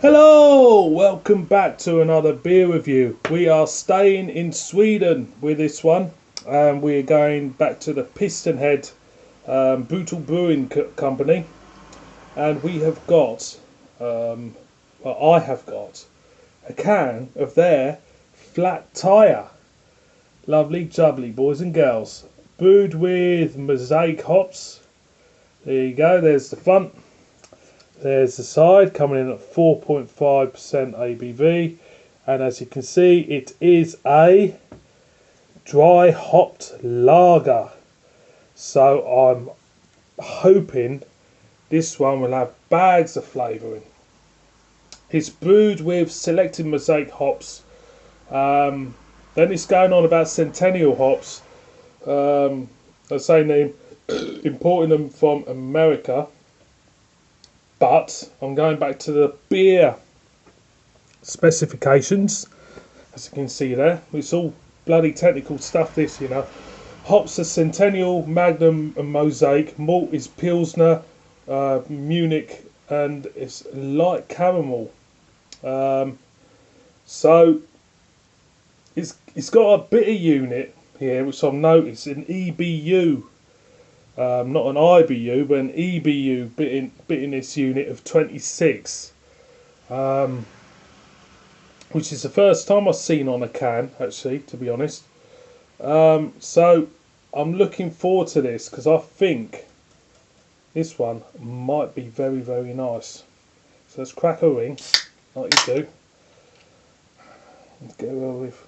Hello, welcome back to another beer review. We are staying in Sweden with this one, and we are going back to the Pistonhead Brutal Brewing Company, and we have got, I have got a can of their flat tire. Lovely jubbly, boys and girls. Brewed with mosaic hops. There you go, there's the front. There's the side, coming in at 4.5% ABV, and as you can see it is a dry hopped lager, so I'm hoping this one will have bags of flavouring. It's brewed with selected mosaic hops, then it's going on about centennial hops. They're saying they're importing them from America. But I'm going back to the beer specifications, as you can see there. It's all bloody technical stuff, this, you know. Hops are Centennial, Magnum and Mosaic. Malt is Pilsner, Munich, and it's light caramel. So it's got a bitter unit here, which I've noticed, an EBU. Not an IBU, but an EBU bitterness unit of 26, which is the first time I've seen on a can, actually, to be honest. So I'm looking forward to this, because I think this one might be very, very nice. So let's crack a ring, like you do. Let's go with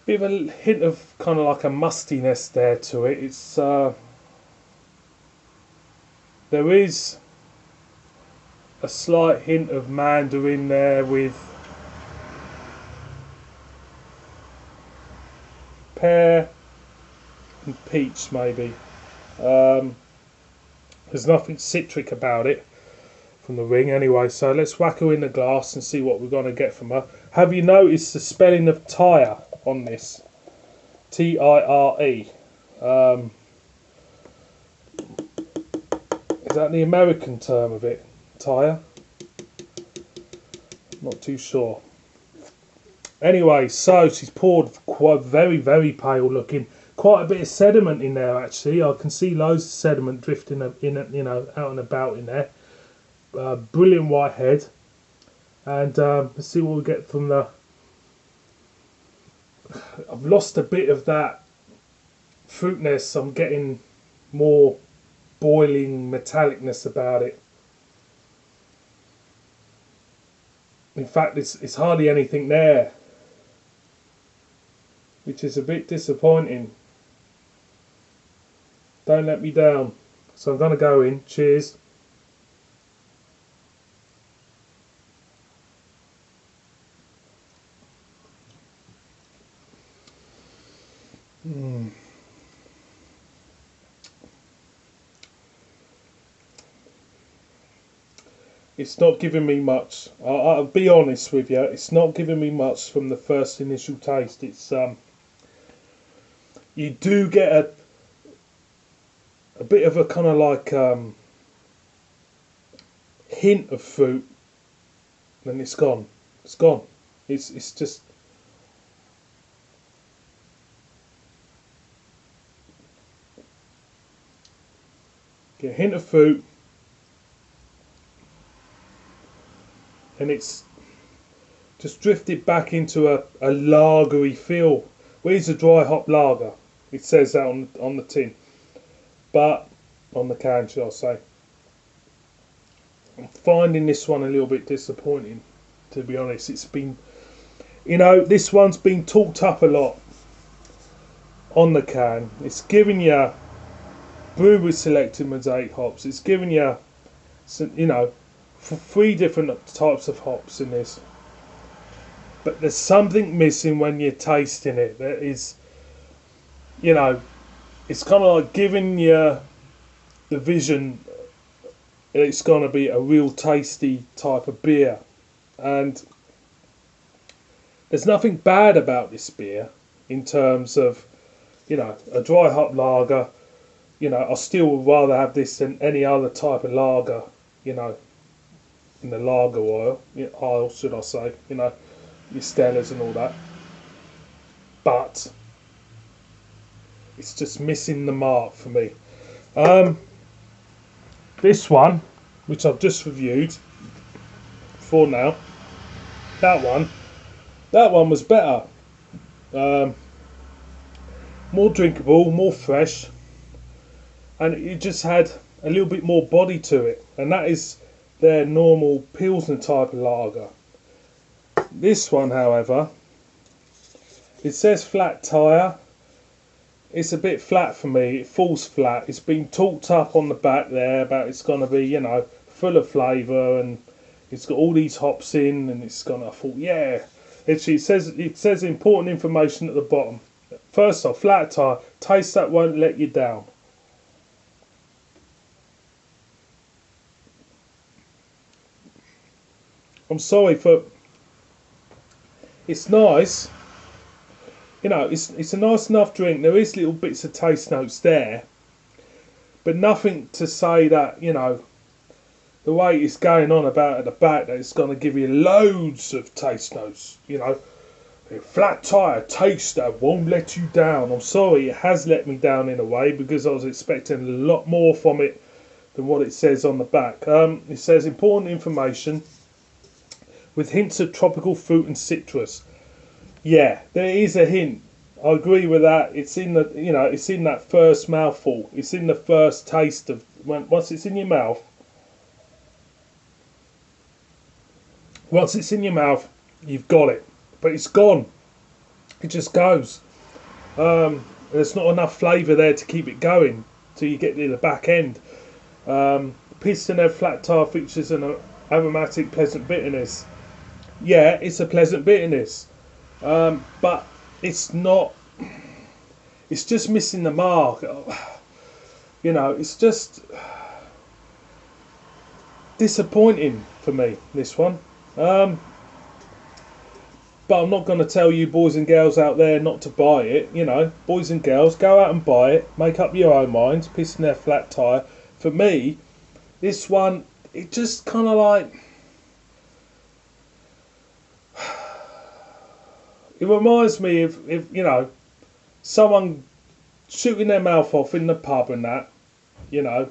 bit of a hint of kind of like a mustiness there to it. It's there is a slight hint of mandarin there, with pear and peach maybe. There's nothing citric about it from the ring anyway, so let's whack her in the glass and see what we're going to get from her. Have you noticed the spelling of tire on this? T-I-R-E. Is that the American term of it? Tire? Not too sure. Anyway, so she's poured quite very, very pale looking. Quite a bit of sediment in there, actually. I can see loads of sediment drifting in, you know, out and about in there. Brilliant white head. And let's see what we get from the... I've lost a bit of that fruitness. I'm getting more boiling metallicness about it. In fact, it's hardly anything there, which is a bit disappointing. Don't let me down. So I'm going to go in. Cheers. It's not giving me much. I'll be honest with you. It's not giving me much from the first initial taste. It's you do get a bit of a kind of like hint of fruit, then it's gone. It's gone. It's just. Get a hint of fruit, and it's just drifted back into a lagery feel. Well, it's a dry hop lager. It says that on the tin, but on the can, should I say. I'm finding this one a little bit disappointing, to be honest. It's been, you know, this one's been talked up a lot on the can. It's giving you brewed with selected mosaic hops. It's giving you, you know, 3 different types of hops in this, but there's something missing when you're tasting it. There is, you know, it's kind of like giving you the vision that it's going to be a real tasty type of beer, and there's nothing bad about this beer in terms of, you know, a dry hop lager. You know, I still would rather have this than any other type of lager you know, in the lager aisle, should I say, you know, your Stellas and all that. But it's just missing the mark for me. This one, which I've just reviewed for now, that one was better. More drinkable, more fresh, and it just had a little bit more body to it, and that is their normal Pilsner type of lager. This one, however, it says flat tyre. It's a bit flat for me. It falls flat. It's been talked up on the back there about it's going to be, you know, full of flavour, and it's got all these hops in, and it's going to. I thought, yeah. It says important information at the bottom. First off, flat tyre. Taste that won't let you down. I'm sorry for. It's nice. You know, it's a nice enough drink. There is little bits of taste notes there, but nothing to say that, you know, the way it's going on about at the back, that it's going to give you loads of taste notes. You know, a flat tyre taste that won't let you down. I'm sorry, it has let me down in a way, because I was expecting a lot more from it than what it says on the back. It says important information with hints of tropical fruit and citrus. Yeah, there is a hint. I agree with that. It's in the, you know, it's in that first mouthful. It's in the first taste of once it's in your mouth. Once it's in your mouth, you've got it. But it's gone. It just goes. There's not enough flavour there to keep it going till you get to the back end. Pistonhead flat tyre features an aromatic, pleasant bitterness. Yeah, it's a pleasant bitterness. But it's not. It's just missing the mark. You know, it's just disappointing for me, this one. But I'm not going to tell you boys and girls out there not to buy it. You know, boys and girls, go out and buy it. Make up your own minds. Pistonhead flat tyre. For me, this one, it just kind of like. It reminds me of, if you know, someone shooting their mouth off in the pub and that, you know,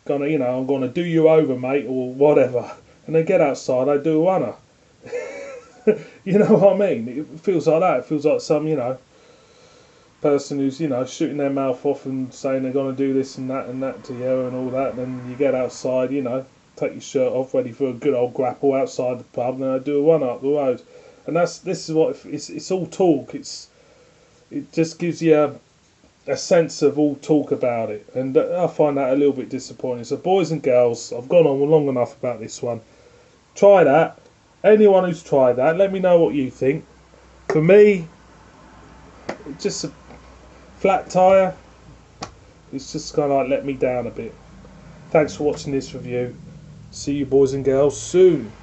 I'm gonna do you over, mate, or whatever, and they get outside, they do a runner. You know what I mean? It feels like that. It feels like some, you know, person who's, you know, shooting their mouth off and saying they're gonna do this and that to you and all that, and then you get outside, you know, take your shirt off, ready for a good old grapple outside the pub, and then they do a run up the road. And this is what it's all talk. It just gives you a sense of all talk about it, and I find that a little bit disappointing. So boys and girls, I've gone on long enough about this one. Try that. Anyone who's tried that, let me know what you think. For me, it's just a flat tyre. It's just kind of like let me down a bit. Thanks for watching this review. See you boys and girls soon.